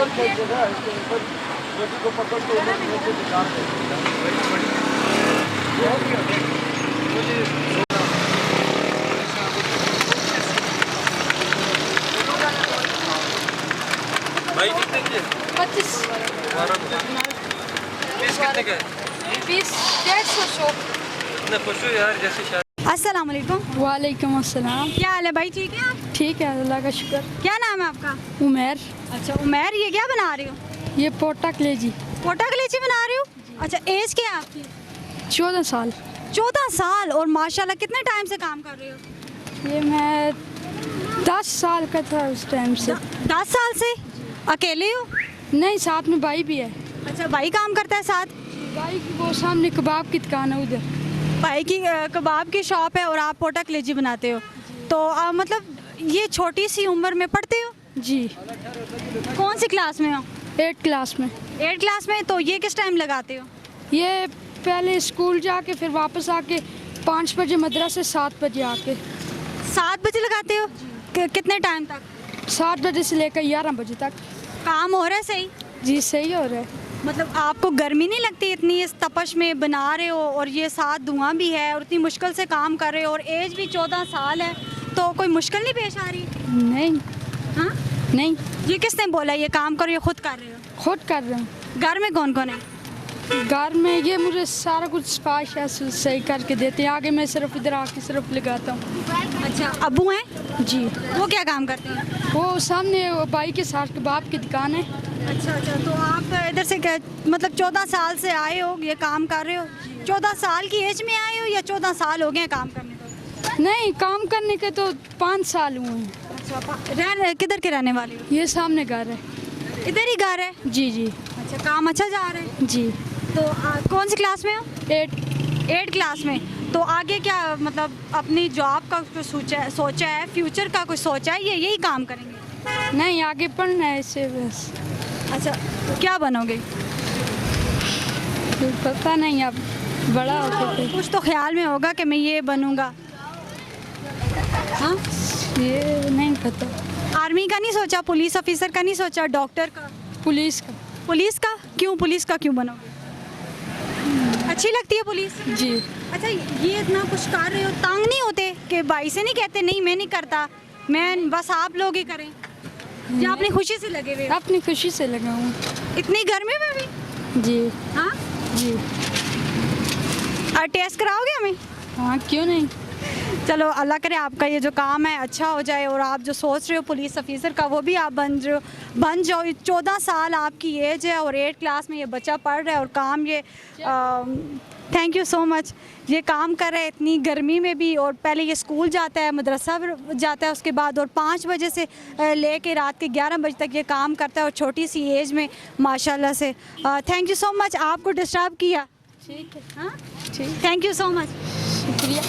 भाई कितने के? 25। 20 कितने का? 20 150। इतना खुश हो यार जैसे शादी। अस्सलाम वालेकुम। वालेकुम अस्सलाम। क्या हाल है भाई, ठीक है आप? ठीक है, अल्लाह का शुक्र। क्या नाम है आपका? उमेर। अच्छा उमैर, ये क्या बना रही हो? ये पोटा कलेजी। पोटा कलेची बना रही हो? अच्छा, एज क्या है आपकी? 14 साल। 14 साल। और माशाल्लाह कितने टाइम से काम कर रही हो? ये मैं 10 साल का था उस टाइम से। 10 साल से? अकेले हो? नहीं, साथ में भाई भी है। अच्छा, भाई काम करता है साथ? भाई की वो सामने कबाब की दुकान है उधर। भाई की कबाब की शॉप है और आप पोटा कलेजी बनाते हो। तो मतलब ये छोटी सी उम्र में पढ़ते हो? जी। कौन सी क्लास में हो? 8 क्लास में। 8 क्लास में। तो ये किस टाइम लगाते हो? ये पहले स्कूल जाके फिर वापस आके 5 बजे मदरसे, 7 बजे आके। 7 बजे लगाते हो? कितने टाइम तक? 7 बजे से लेकर 11 बजे तक। काम हो रहा है सही? जी सही हो रहा है। मतलब आपको गर्मी नहीं लगती इतनी इस तपश में बना रहे हो, और ये साथ धुआं भी है और इतनी मुश्किल से काम कर रहे हो, और एज भी 14 साल है, तो कोई मुश्किल नहीं पेश आ रही? नहीं। हाँ? नहीं, ये किसने बोला ये काम करो, ये खुद कर रहे हो? खुद कर रहा हूँ। घर में कौन कौन है? घर में ये मुझे सारा कुछ स्पाइश है सही करके देते हैं, आगे मैं सिर्फ इधर आके सिर्फ लगाता हूँ। अच्छा, अब्बू हैं? जी। वो क्या काम करते हैं? वो सामने वो भाई के साथ कबाब की दुकान है। अच्छा अच्छा, तो आप इधर से मतलब 14 साल से आए हो, ये काम कर रहे हो? 14 साल की एज में आए हो या 14 साल हो गए काम करने को? नहीं, काम करने के तो 5 साल हुए हैं। अच्छा, किधर के रहने वाले हो? ये सामने घर है। इधर ही घर है? जी जी। अच्छा, काम अच्छा जा रहा है? जी। तो कौन सी क्लास में हो? 8 क्लास में। तो आगे क्या मतलब अपनी जॉब का कुछ सोचा है, फ्यूचर का कुछ सोचा है, ये यही काम करेंगे? नहीं, आगे पढ़ना है इसे बस। अच्छा, क्या बनोगे? पता नहीं, अब बड़ा होके कुछ तो ख्याल में होगा कि मैं ये बनूंगा। हाँ, ये नहीं पता। आर्मी का नहीं सोचा? पुलिस ऑफिसर का नहीं सोचा? डॉक्टर का? पुलिस का। पुलिस का क्यों? पुलिस का क्यों बनोगे? अच्छी लगती है पुलिस? जी। अच्छा, ये इतना कुछ कर रहे हो, तंग नहीं होते कि भाई से नहीं कहते नहीं मैं नहीं करता, मैं बस आप लोग ही करें, या अपनी खुशी से लगे हुए हो? अपनी खुशी से लगा हूँ। इतनी गर्मी में भी? जी। हाँ जी। और टेस्ट कराओगे हमें? हाँ, क्यों नहीं। चलो, अल्लाह करे आपका ये जो काम है अच्छा हो जाए, और आप जो सोच रहे हो पुलिस ऑफिसर का वो भी आप बन जाओ। 14 साल आपकी एज है और 8 क्लास में ये बच्चा पढ़ रहा है, और काम ये थैंक यू सो मच, ये काम कर रहा है इतनी गर्मी में भी, और पहले ये स्कूल जाता है, मदरसा जाता है उसके बाद, और 5 बजे से लेके रात के 11 बजे तक ये काम करता है, और छोटी सी एज में माशाल्लाह से। थैंक यू सो मच, आपको डिस्टर्ब किया? ठीक है। हाँ, ठीक। थैंक यू सो मच, शुक्रिया।